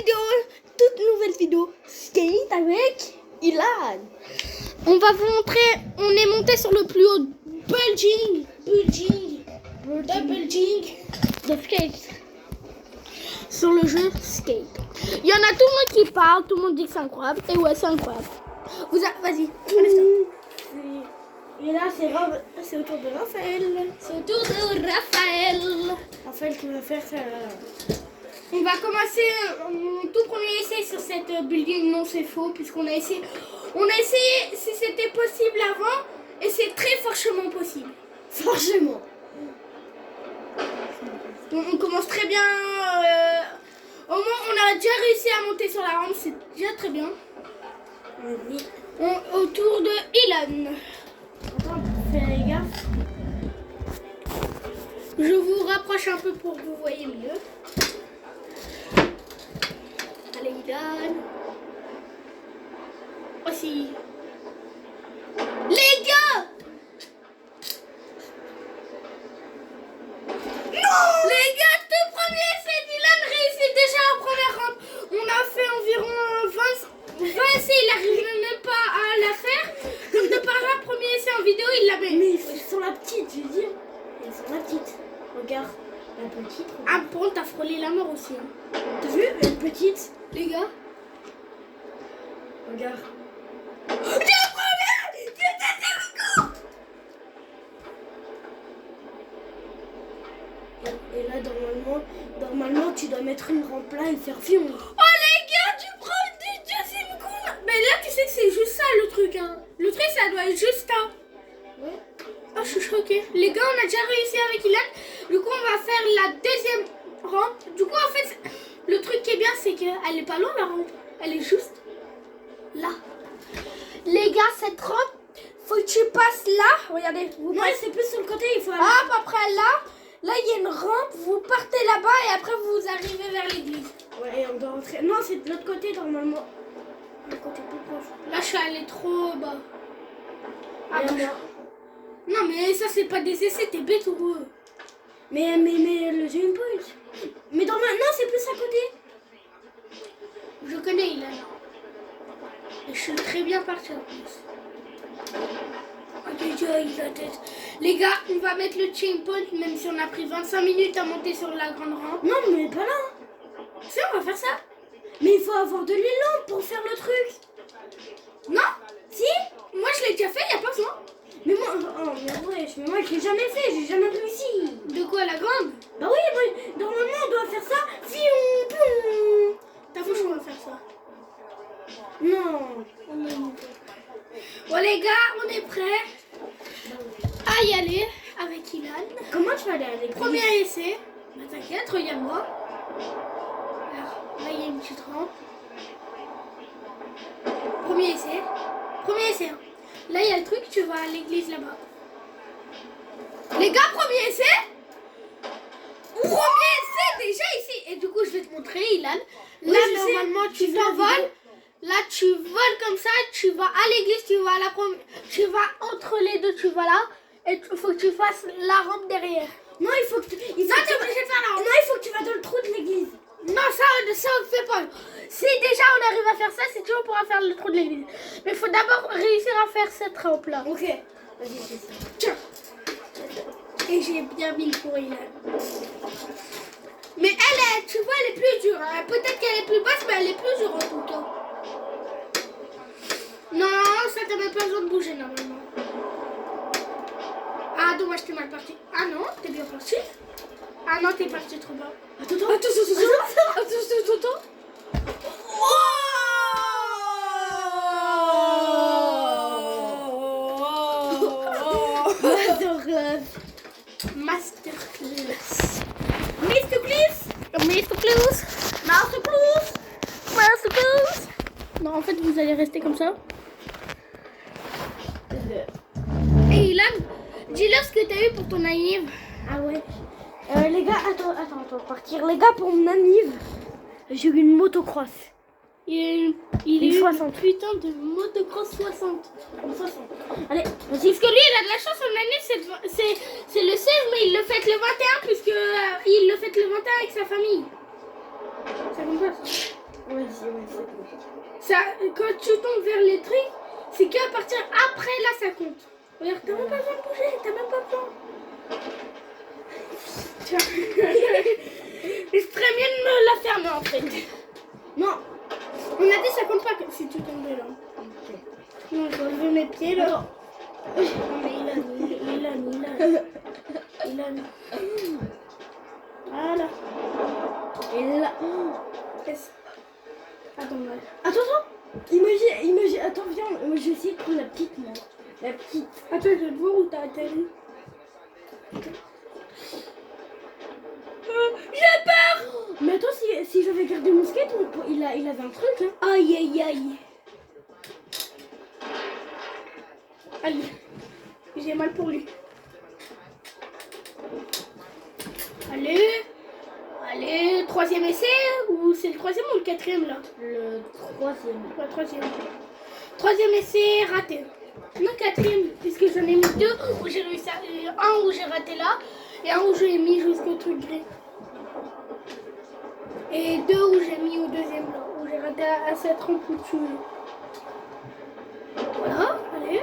toute nouvelle vidéo skate avec Ilan. On va vous montrer, on est monté sur le plus haut building de skate. Sur le jeu skate. Il y en a tout le monde qui parle, tout le monde dit que c'est incroyable. Et ouais, c'est incroyable. Vas-y, Et là, c'est au tour de Raphaël. c'est au tour de Raphaël. Raphaël qui va faire ça. On va commencer tout premier essai sur cette building. Non, c'est faux, puisqu'on a essayé. On a essayé si c'était possible avant, et c'est très fortement possible. Forcément. On commence très bien. Au moins, on a déjà réussi à monter sur la rampe, c'est déjà très bien. Oui. Au tour de Ilan. Attends, fais gaffe. Je vous rapproche un peu pour que vous voyez mieux. Allez, Ilan. Aussi. Les gars! Non! Les gars, tout premier essai d'Ilan réussit déjà la première rampe. On a fait environ 20 essais, il n'arrive même pas à la faire. Comme de par hasard, premier essai en vidéo, il l'a mis. Mais sur la petite, je veux dire. Et sur la petite. Regarde. La petite. Ah bon, t'as frôlé la mort aussi. Hein. T'as vu? Elle petite. Les gars. Regarde. Et là, normalement, tu dois mettre une rampe là et faire fion. Oh les gars, tu prends du Justin Cool. Mais là, tu sais que c'est juste ça le truc. Hein. Le truc, ça doit être juste ça. Ouais. Oh, je suis choquée. Les gars, on a déjà réussi avec Ilan. Du coup, on va faire la deuxième rampe. Du coup, en fait, le truc qui est bien, c'est qu'elle est pas loin, la rampe. Elle est juste là. Les gars, cette rampe, faut que tu passes là. Regardez. Non, c'est plus sur le côté, il faut aller. Hop, après là. Là, il y a une rampe. Vous partez là-bas et après, vous arrivez vers l'église. Ouais, et on doit rentrer. Non, c'est de l'autre côté, normalement. Le côté plus proche. Là, je suis allée trop bas. Ah, Et bon. là. Non, mais ça, c'est pas des essais, t'es bête ou quoi? Mais le Game Point. Mais normalement, c'est plus à côté. Je connais Ilan. Et je suis très bien parti en plus. Oh, déjà, il a la tête. Les gars, on va mettre le chain point, même si on a pris 25 minutes à monter sur la grande rampe. Non, mais pas là. Si, on va faire ça. Mais il faut avoir de l'élan pour faire le truc. Non? Si? Moi, je l'ai déjà fait, y a pas besoin. Mais moi, oh, mais moi je l'ai jamais fait, j'ai jamais réussi. De quoi, la grande? Bah oui, moi, normalement on doit faire ça. Fion, pion. T'as vu, on va faire ça. Non. Bon, les gars, on est prêts à y aller avec Ilan. Comment tu vas aller à l'église? Premier essai. Bah, t'inquiète, regarde-moi. Alors, là, il y a une petite rampe. Premier essai. Premier essai. Hein. Là, il y a le truc, tu vas à l'église là-bas. Les gars, premier essai. Premier essai déjà ici. Et du coup, je vais te montrer, Ilan. Là, Oui, je sais. normalement, tu J'ai vu la t'envoles. vidéo. Là, tu voles comme ça. Tu vas à l'église, tu vas à la première. Tu vas entre les deux, tu vas là. Et il faut que tu fasses la rampe derrière. Non, il faut que tu. Ça, t'es obligé de faire la rampe. Non, il faut que tu vas dans le trou de l'église. Non, ça on ne fait pas. Si déjà on arrive à faire ça, c'est toujours on pourra faire le trou de l'église. Mais il faut d'abord réussir à faire cette rampe là. Ok. Vas-y, fais ça. Tiens. Et j'ai bien mis le pour Ilan. Mais elle, tu vois, elle est plus dure. Hein. Peut-être qu'elle est plus basse, mais elle est plus dure en tout cas. Non, ça t'as même pas besoin de bouger normalement. Ah, dommage, t'es mal parti. Ah non, t'es bien parti. Ah non, t'es parti trop bas. Attends. Masterclass. Non, en fait, vous allez rester comme ça. Et Ilan, dis-leur ce que t'as eu pour ton anniv. Ah ouais. Les gars, attends, partir. Les gars, pour mon anniv, j'ai eu une motocross. Il Une est 60. putain de motocross 60. Allez, Parce que lui, il a de la chance, son année, c'est le 16, mais il le fête le 21, puisque il le fête le 21 avec sa famille. Ça compte pas. Ça, quand tu tombes vers les trucs, c'est qu'à partir après là ça compte. Regarde, t'as même pas besoin de bouger, t'as même pas besoin. Tiens. Mais c'est très bien de me la fermer en fait. Non, on a dit ça compte pas si tu tombes là. Ok. Non, je relever mes pieds là. Attends. Non mais il a mis. Voilà. Et là. Attends, ouais. Attends. Imagine. Attends, viens. Moi, je vais essayer de prendre la petite, moi. La petite. Attends, je vais te voir où t'as atterri. J'ai peur. Mais attends, si j'avais gardé mon skate, il avait un truc, hein. Aïe. Allez, j'ai mal pour lui. Allez, troisième essai ou c'est le troisième ou le quatrième là? Le troisième. Ouais, troisième. Troisième essai raté. Non, quatrième, puisque j'en ai mis deux où j'ai réussi un où j'ai raté là et un où j'ai mis jusqu'au truc gris. Et deux où j'ai mis au deuxième là, où j'ai raté à cette rampe où tu es. Voilà, allez.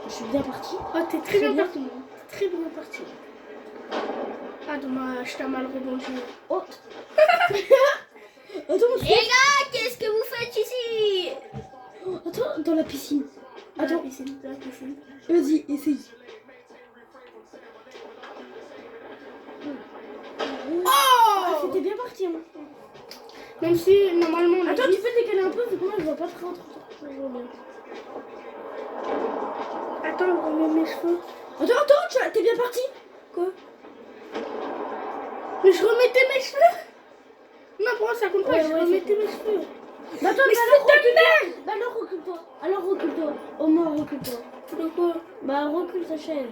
Je suis bien partie. Oh, t'es très bien parti. T'es très bien parti. Ah, dommage, t'as mal rebondi. Oh. Attends, Les gars, qu'est-ce que vous faites ici? Attends, dans la piscine. Attends. Dans la piscine. Vas-y, essaye. Oh, c'était bien parti, hein. Même si, normalement, on a Attends, dit... tu peux décaler un peu, vu que moi, je vois pas très trop. Attends, je remets mes cheveux. Attends, t'es bien parti. Quoi? Mais je remettais mes cheveux. Non, pour moi, ça compte pas, Ouais, je ouais, remettais mes cheveux. Bah attends, Mais c'est de merde. alors recule-toi. Au moins, recule-toi. De quoi? Bah, recule ta chaise.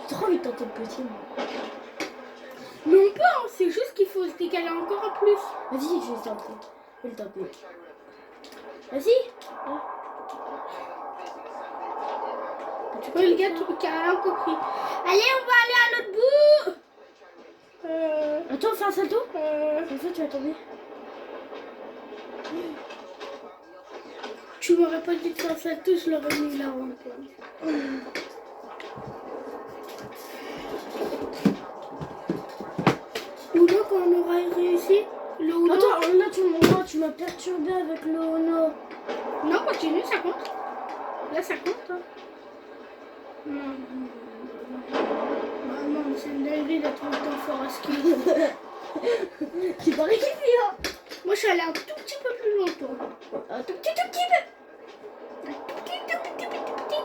J'ai trop envie de tenter le petit, moi. Mais on peut, hein, c'est juste qu'il faut se décaler encore un plus. Vas-y, je vais tenter. Je vais le tenter. Vas-y. Tu vois, le gars qui a rien compris. Allez, on va aller à l'autre bout. Attends, fais un salto. Comme ça, tu vas tomber. Tu m'aurais pas dit de faire un salto, je l'aurais mis là. Ou là, quand on aura réussi, le Uno. Attends, là, tu m'as perturbé avec le Uno. Non, continue, ça compte. Là, ça compte. Hein. Non. Bah non, c'est une dinguerie d'être autant fort à ski. Tu parais qu'il fait, hein. Moi, je suis allée un tout petit peu plus loin, toi. Un tout petit peu. Un tout petit.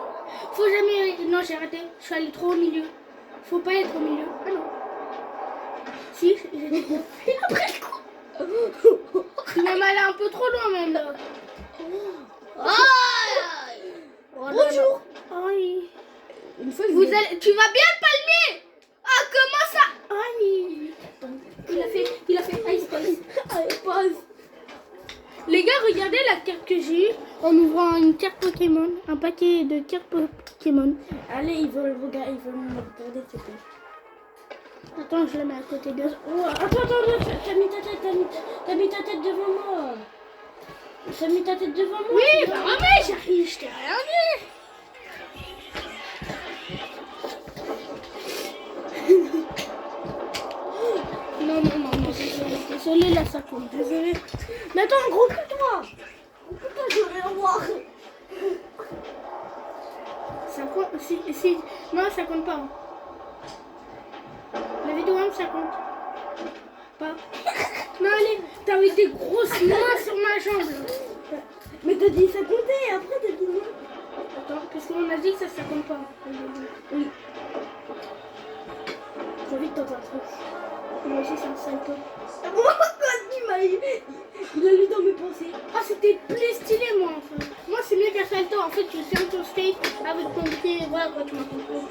Faut jamais... Non, j'ai raté. Je suis allée trop au milieu. Faut pas être au milieu. Ah non. Si, j'ai dit quoi. Et après, le coup. Il m'a allé un peu trop loin, même, là. Bonjour. Aïe. Une fois, Tu vas bien le palmer. Ah, comment ça? Aïe. Il a fait Ice Spice. Allez, pause. Les gars, regardez la carte que j'ai eue en ouvrant une carte Pokémon, un paquet de cartes Pokémon. Allez, ils veulent me regarder, s'il te plaît. Attends, je la mets à côté de... Oh, attends, t'as mis ta tête devant moi. T'as mis ta tête devant moi. Oui, bah remets, j'arrive, je t'ai rien dit. Non, désolé, là ça compte, désolé. Mais attends, recule-toi. Recule-toi, je vais voir. Ça compte, si, non, ça compte pas. Hein. La vidéo, ça compte. Pas. Non, allez, t'as eu des grosses mains sur ma jambe. Là. Mais t'as dit ça comptait, après t'as dit non. Attends, parce qu'on a dit que ça compte pas. Oui. J'ai envie de tenter un truc. Moi aussi, c'est un salto. Il a lu dans mes pensées. Ah, c'était plus stylé, moi, enfin. Moi, c'est mieux qu'un salto. En fait, tu tiens ton skate avec ton pied. Voilà, quoi, tu m'as compris.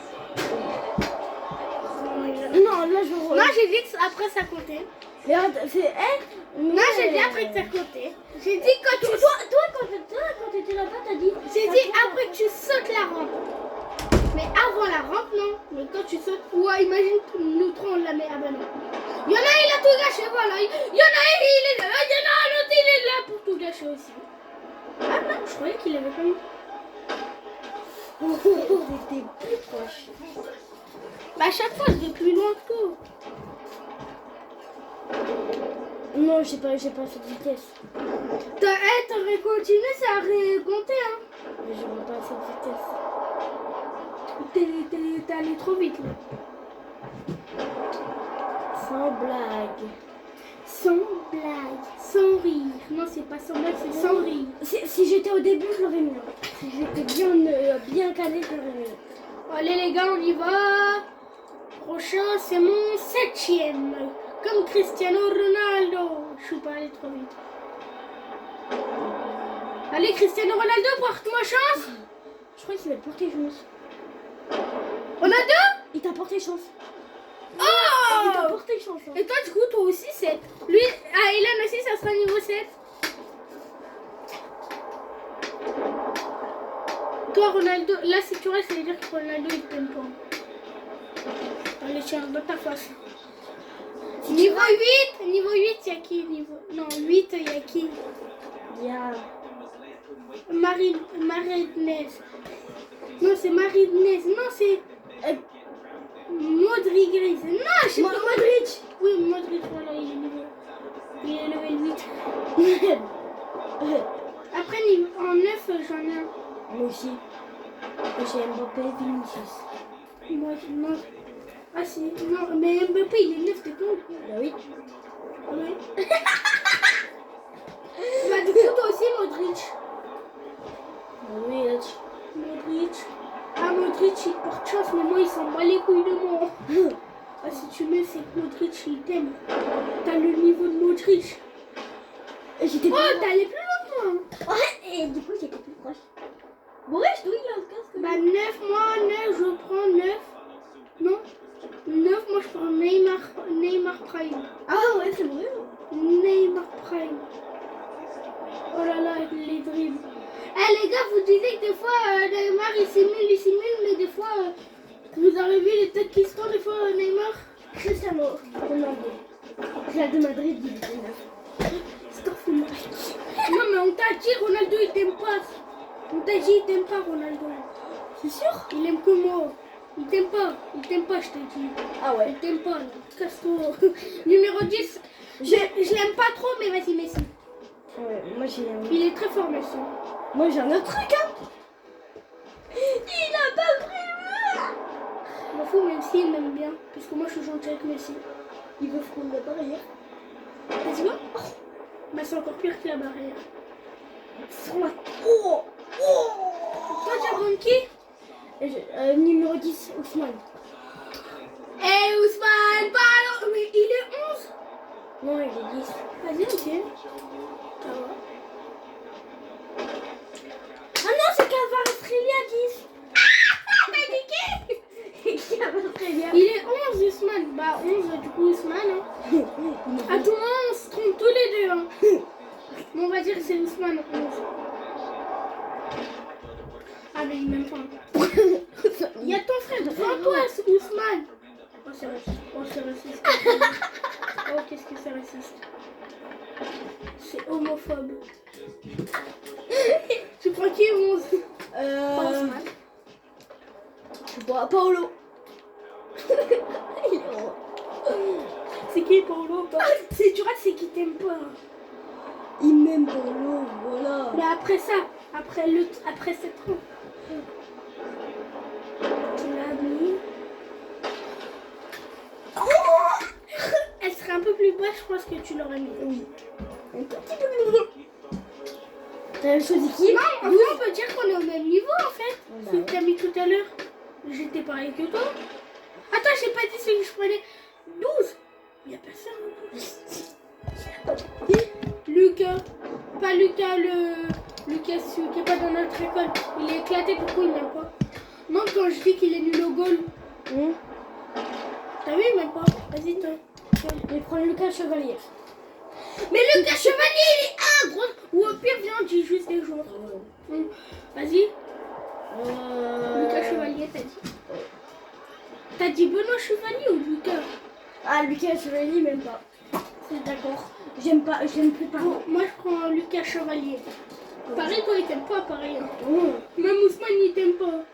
Non, là, je... Non, j'ai dit que après, ça comptait. Mais c'est... Non, j'ai dit après que ça comptait. J'ai dit quand tu... Toi, quand t'étais là-bas, t'as dit... J'ai dit après que tu sautes la rampe. Mais avant la rampe, non. Mais quand tu sautes... Ouais, imagine, nous trois, on la met jamais. Ah ben non. Il y en a, il a tout gâché, voilà. Il y en a, il est là. Il y en a un autre, il est là pour tout gâcher aussi. Ah non, je croyais qu'il avait pas mis. C'était plus proche. Bah, à chaque fois, je vais plus loin que toi. Non, j'ai pas cette vitesse. T'aurais continué, ça aurait compté, hein. Mais j'aurais pas cette vitesse. T'es allé trop vite, là. Sans blague. Sans blague, sans rire. Non, c'est pas sans blague, c'est sans rire. Si j'étais au début, je l'aurais mis. Si j'étais bien calé, je l'aurais mis. Allez les gars, on y va. Prochain, c'est mon 7e. Comme Cristiano Ronaldo. Je suis pas allé trop vite. Allez Cristiano Ronaldo, porte-moi chance. Je crois qu'il va te porter chance. Ronaldo. Il t'a porté chance. Oh. Il t'a porté chance. Hein. Et toi du coup, toi aussi 7. Lui, ah Elan aussi, ça sera niveau 7. Toi Ronaldo, là si tu restes, ça veut dire que Ronaldo il t'aime pas. Allez tiens, dans ta face. Niveau 8, il y a qui niveau... Non, 8, il y a qui? Il y a... Maridnes. Non, c'est Maridnes. Non, c'est... Modric. Non, je sais pas. Modric. Oui, Modric, voilà, il est level 8. Après, en 9, j'en ai un. Moi aussi. J'ai Mbappé, Vinicius. Moi, non. Ah si, non, mais Mbappé, il est 9, t'es con. Bah oui. Oui. Bah du coup, toi aussi, Modric. Modric. Modric. Ah, Modric, il porte chance, mais moi, il s'en bat les couilles de moi. Ah, si tu mets, c'est que Modric, il t'aime. T'as le niveau de Modric. J'étais Oh, t'es allé plus loin que moi. Ouais, et du coup, j'étais plus proche. Bon, ouais, je dois y aller en casque. Bah, 9, moi, 9, je prends 9. Non 9, moi, je prends Neymar Prime. Ah ouais, c'est vrai. Neymar Prime. Oh là là, les dribbles. Eh les gars, vous disiez que des fois Neymar il simule, mais des fois vous avez vu les têtes qui se font des fois Neymar. Cristiano Ronaldo. Real de Madrid, il était 9. Astaghfirullah. Non mais on t'a dit Ronaldo il t'aime pas. On t'a dit il t'aime pas Ronaldo. C'est sûr? Il aime que moi. Il t'aime pas, je t'ai dit. Ah ouais. Il t'aime pas, casse-toi. Numéro 10, je l'aime pas trop mais vas-y Messi. Ouais, moi j'ai un... Il est très fort Messi. Moi j'ai un autre truc, hein. Il a pas pris. Je m'en fous même s'il m'aime bien, parce que moi je suis gentil avec Messi. Il veut frôler la barrière. Vas-y va. Bah c'est encore pire que la barrière. Oh. Toi tu prends qui? Numéro 10, Ousmane. Eh Ousmane, pardon. Mais il est 11. Non, il est 10. Vas-y, ok. Ça va. Ah non, c'est Cavastrelli à 10. T'as dit qui? Cavastrelli. Il est 11 Ousmane. Bah 11 du coup Ousmane. Hein. À tout moment on se trompe tous les deux. Hein. Bon, on va dire que c'est Ousmane 11. Ah mais il m'aime pas. Il y a ton frère devant toi, Ousmane. Oh c'est raciste. Oh c'est raciste. Oh qu'est-ce que c'est raciste. C'est homophobe. Tu prends qui 11? Ousmane. Je vois Paolo. C'est qui Paolo? C'est tu rates, c'est qui t'aime pas. Il m'aime Paolo, voilà. Mais après ça, après 7 ans. Tu l'as mis. Elle serait un peu plus basse, je pense que tu l'aurais mis. Oui. Un petit peu plus gros. T'as choisi qui? Non, en fait, on peut dire qu'on est au même niveau en fait. Bah Ce que t'as mis tout à l'heure. J'étais pareil que toi. Attends, j'ai pas dit ce que je prenais. 12. Il y a personne. Lucas. Pas Lucas, Lucas qui est pas dans notre école. Il est éclaté, pourquoi il m'aime pas? Non, quand je dis qu'il est nul au goal. T'as vu, il m'aime pas. Vas-y, toi. Je vais prendre Lucas Chevalier. Mais Lucas Chevalier, il est un gros. Ou au pire, viens, on dit juste des joueurs. Vas-y. Lucas Chevalier, t'as dit. T'as dit Benoît Chevalier ou Lucas? Ah, Ah, Lucas Chevalier, même pas. C'est d'accord. J'aime plus pas. Bon, moi je prends Lucas Chevalier. Pareil, toi il t'aime pas, pareil. Hein. Oh. Même Ousmane il t'aime pas.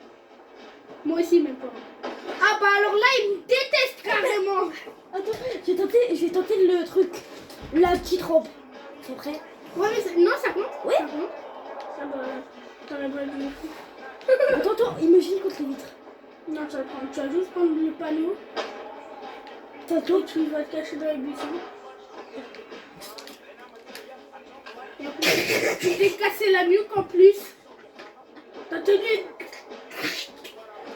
Moi aussi, même pas. Ah bah alors là, il me déteste carrément. Attends, je vais tenter le truc. La petite robe. C'est prêt? Ouais, mais non, ça compte. Oui. Ça compte. Ah bah, t'aurais pas dû. Attends, imagine contre les vitres. Non, tu vas prendre. Tu vas juste prendre le panneau. Attends, Et tu vas te cacher dans les buissons. Et en plus, tu t'es cassé la nuque en plus. T'as tenu.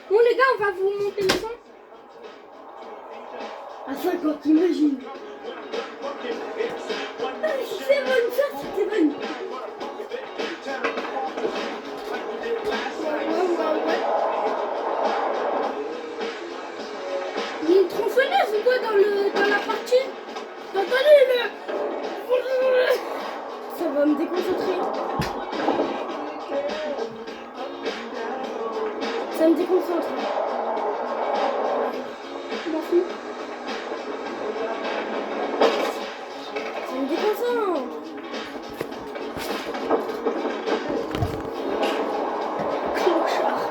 Bon les gars, on va vous monter le son. à 50, imagine. C'est bonne, ça, c'était bonne. Ouais. Il y a une tronçonneuse ou quoi dans la partie? T'as entendu le... Ça va me déconcentrer. Ça me déconcentre. Je m'en fous. Ça me déconcentre. Clochard.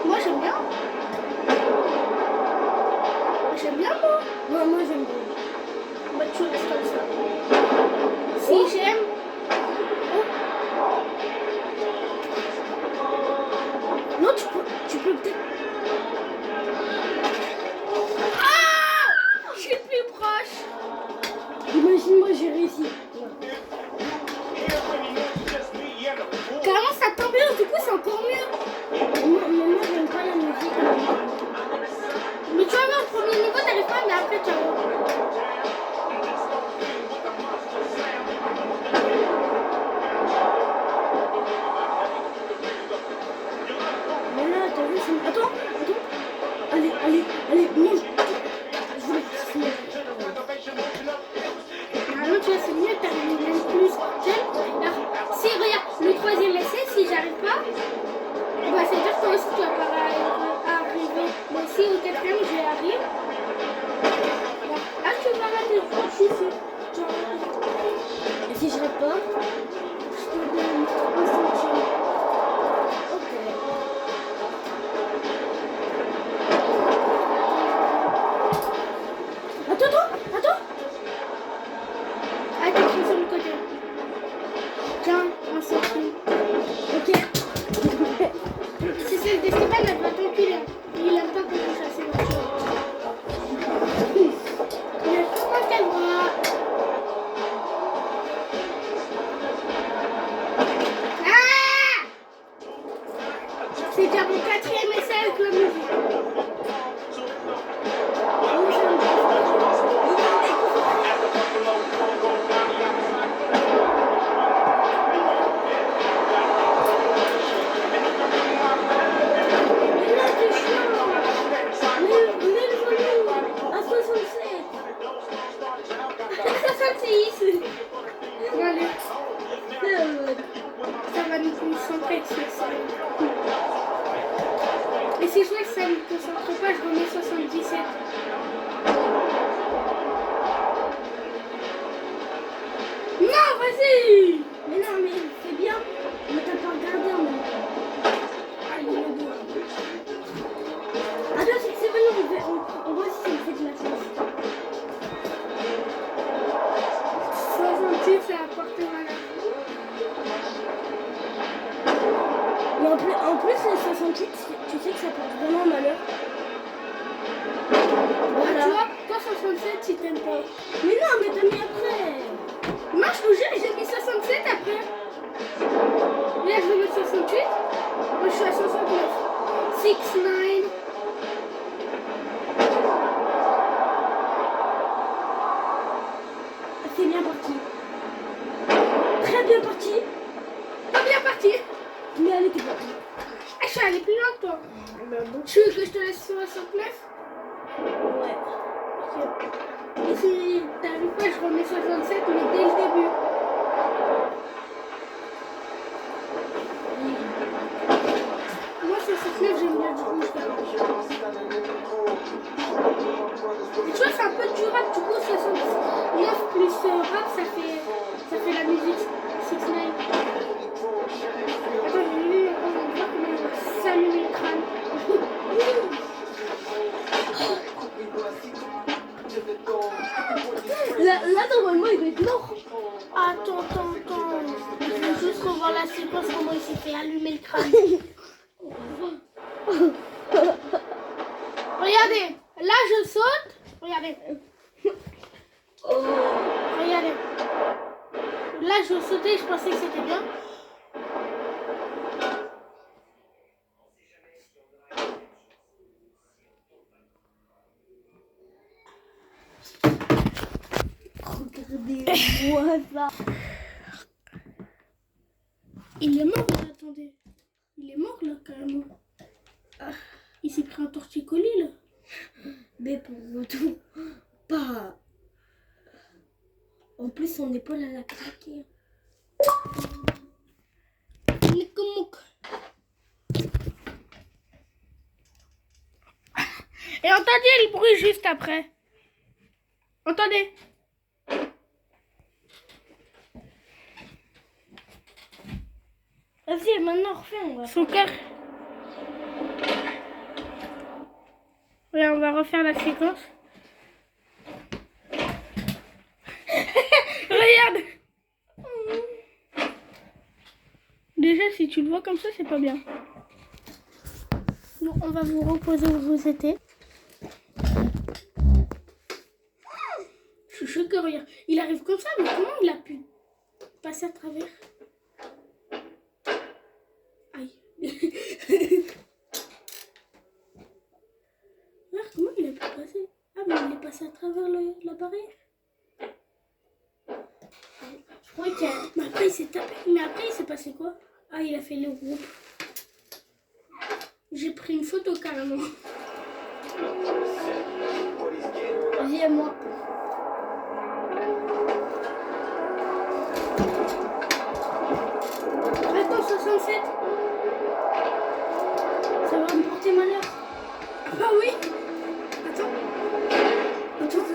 Moi j'aime bien. J'aime bien moi. Moi j'aime bien. Bah tu restes comme ça. Si j'aime. Non, tu peux peut-être. Ah! Je suis plus proche. Imagine, moi j'ai réussi. Carrément ça t'ambiance, du coup c'est encore mieux. Moi j'aime pas la musique. Mais tu vas voir, au premier niveau t'arrives pas, mais après tu vas voir. Mais là, t'as vu, c'est... Attends. Allez, mange. Je voulais finir. Normalement tu vois c'est mieux, t'arrives même plus. Alors, si regarde, le troisième essai, si j'arrive pas, bah c'est dire que toi aussi tu vas pas arriver. Moi aussi au quatrième je vais arriver. Là tu vas rater, je suis sûre. Tu vas rater. Et si je rate pas? Je te donne un centime. Ok. Attends. Ah, t'écris sur le côté. Tiens, un centime. Ok. Si c'est le Stéphane, elle va t'enculer. Il aime pas qu'on touche à ses voitures. Il a comment qu'elle voit. Ah! C'est déjà mon quatrième essai avec la musique. Oh, ça me Mais là, t'es chiant. Mais le volume à 67. 66. Allez, ça va nous concentrer sur ça. Et si je vois que ça ne me concentre pas, je remets 77. Non, vas-y! Mais non, mais c'est bien. Mais t'as pas regardé en même temps. Attends, c'est bon, on voit si ça me fait de la chance. 68, c'est à portée malade. Mais en plus, les 68, tu sais que ça porte vraiment malheur. Ah, tu vois, toi 67, tu t'aimes pas. Mais non, mais t'as mis après. Moi, je vous jure, j'ai mis 67 après. Là, je vais mettre 68. Moi, je suis à 69. 69. C'est bien parti. Très bien parti. Pas bien parti. Mais elle était partie. Ah, je suis allée plus loin que toi. Tu veux que je te laisse 69? Ouais. Et si t'arrives pas, je remets 67, mais dès le début. Moi, 69, j'aime bien du rouge. fait allumer le crâne. Regardez, là je saute. Regardez. Regardez. Là je sautais, je pensais que c'était bien. Regardez-moi ça. Il est mort là, attendez. Il est mort là carrément. Il s'est pris un torticolis là. Mais pour tout, pas. En plus, son épaule, elle a craqué. Et entendez le bruit juste après. Entendez. Vas-y, maintenant refais, on va. Son cœur. Ouais, on va refaire la séquence. Regarde. Déjà, si tu le vois comme ça, c'est pas bien. Bon, on va vous reposer où vous étiez. Je suis choquée, regarde. Il arrive comme ça, mais comment il a pu passer à travers? Aïe. Regarde, comment il a pu passer? Ah, mais il est passé à travers la barrière. Je crois qu'il y a... Mais après, il s'est tapé. Mais après, il s'est passé quoi? Ah, il a fait le groupe. J'ai pris une photo carrément. Vas-y, à moi. Attends, 67. Ça va me porter malheur. Ah oui. Attends. Attends.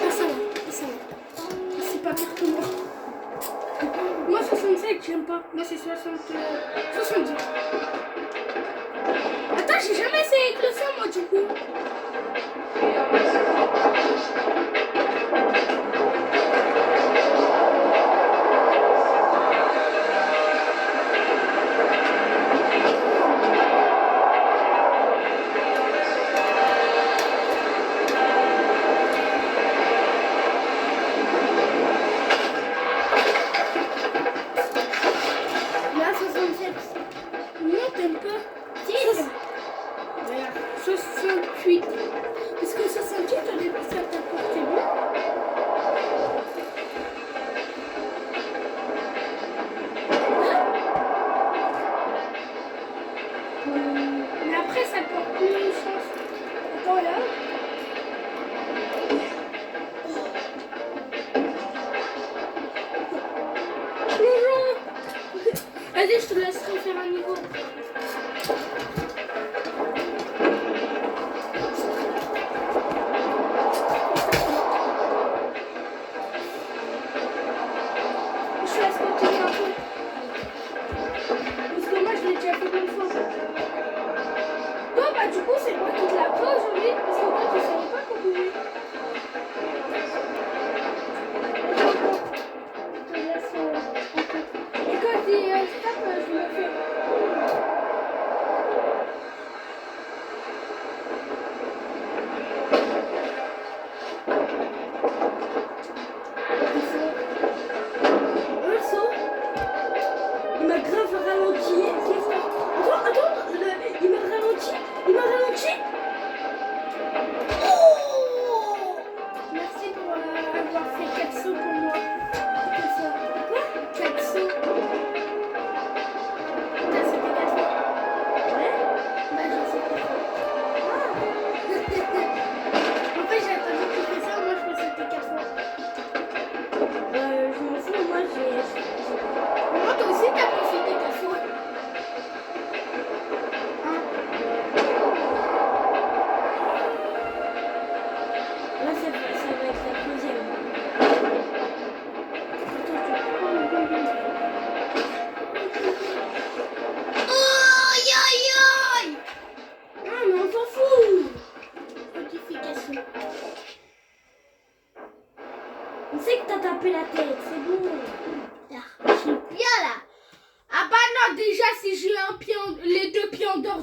Ah, ça va. C'est pas pire que moi. Moi, 67, j'aime pas. Moi, c'est 70. Attends, j'ai jamais essayé avec le sang, moi, du coup. Là, 67. Non, t'aimes pas. 6. Regarde, 68. Parce que 68, au début, ça t'a porté bien. Mais après, ça porte plus une chance. Attends, là. Vas-y, je te laisserai faire un niveau. Je te laisse continuer un peu. Parce que moi, je l'ai déjà fait plein de fois. Toi, bah, du coup, c'est moi qui te l'ai appris aujourd'hui. Parce que toi,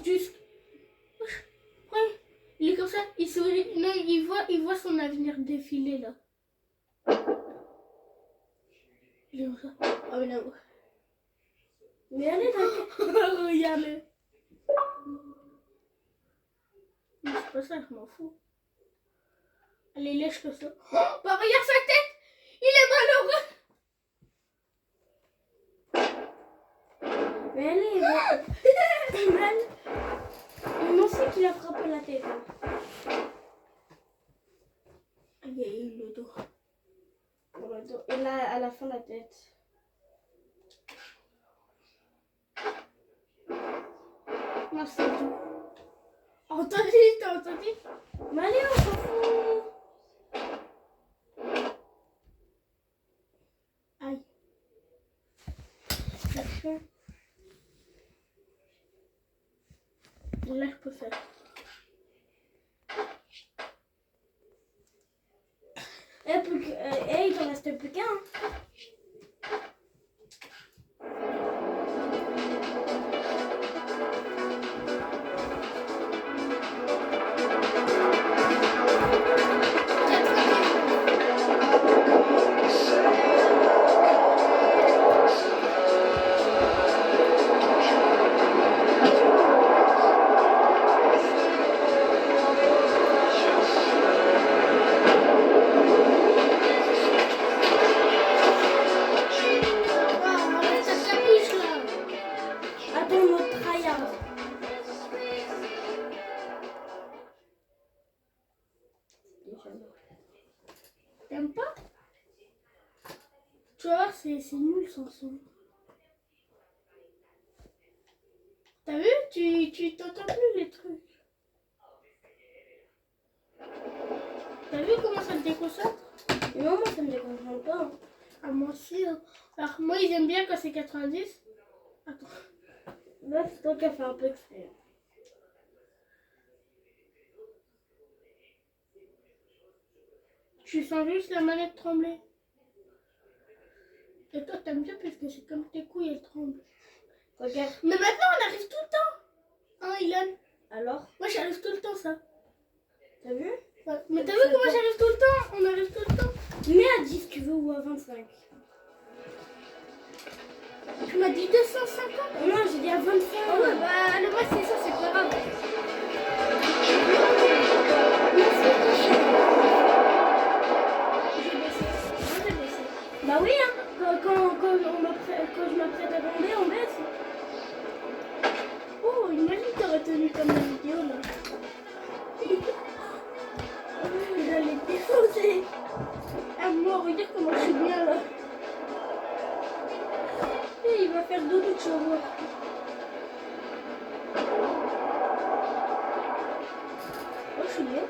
juste. Ouais, il est comme ça, il sourit. Non, il voit son avenir défiler là. Il est comme ça. Ah mais non. Mais allez, d'accord. Regarde-le. Mais c'est pas ça, je m'en fous. Allez, lèche le ça. Oh, bah regarde sa tête. Il est malheureux. Mais allez, mal. On sait qu'il a frappé la tête. Hein. Aïe, aïe, le dos. Et là, à la fin, la tête. Non, c'est tout. Entendu, t'as entendu? Mais allez, on s'en fout. Aïe. Là, je peux faire. Il t'en reste plus qu'un. Attends, notre tryhard. T'aimes pas? Tu vas voir, c'est nul sans son. T'as vu? Tu t'entends plus les trucs. T'as vu comment ça te déconcentre? Non, moi, ça me déconcentre pas. Ah, moi aussi. Hein. Alors, moi, ils aiment bien quand c'est 90. Attends. Là, c'est toi qui as fait un peu exprès. Tu sens juste la manette trembler. Et toi, t'aimes bien parce que c'est comme tes couilles, elles tremblent. Regarde. Mais maintenant, on arrive tout le temps. Hein, Ilan? Alors, Moi, j'arrive tout le temps, ça. t'as vu? Ouais. Mais t'as vu comment j'arrive tout le temps? On arrive tout le temps. Mets à 10 si tu veux ou à 25. Tu m'as dit 250. Non, j'ai dit à 25. Ah ouais, bah, le reste, c'est ça, c'est pas grave. J'ai baissé. Moi, j'ai baissé. Bah oui, hein. Quand je m'apprête à tomber, on baisse. Oh, imagine t'aurais tenu comme la vidéo, là. J'allais te défoncer. Ah, moi, regarde comment je suis bien, là. Et il va faire dodo sur moi. Oh, je suis bien.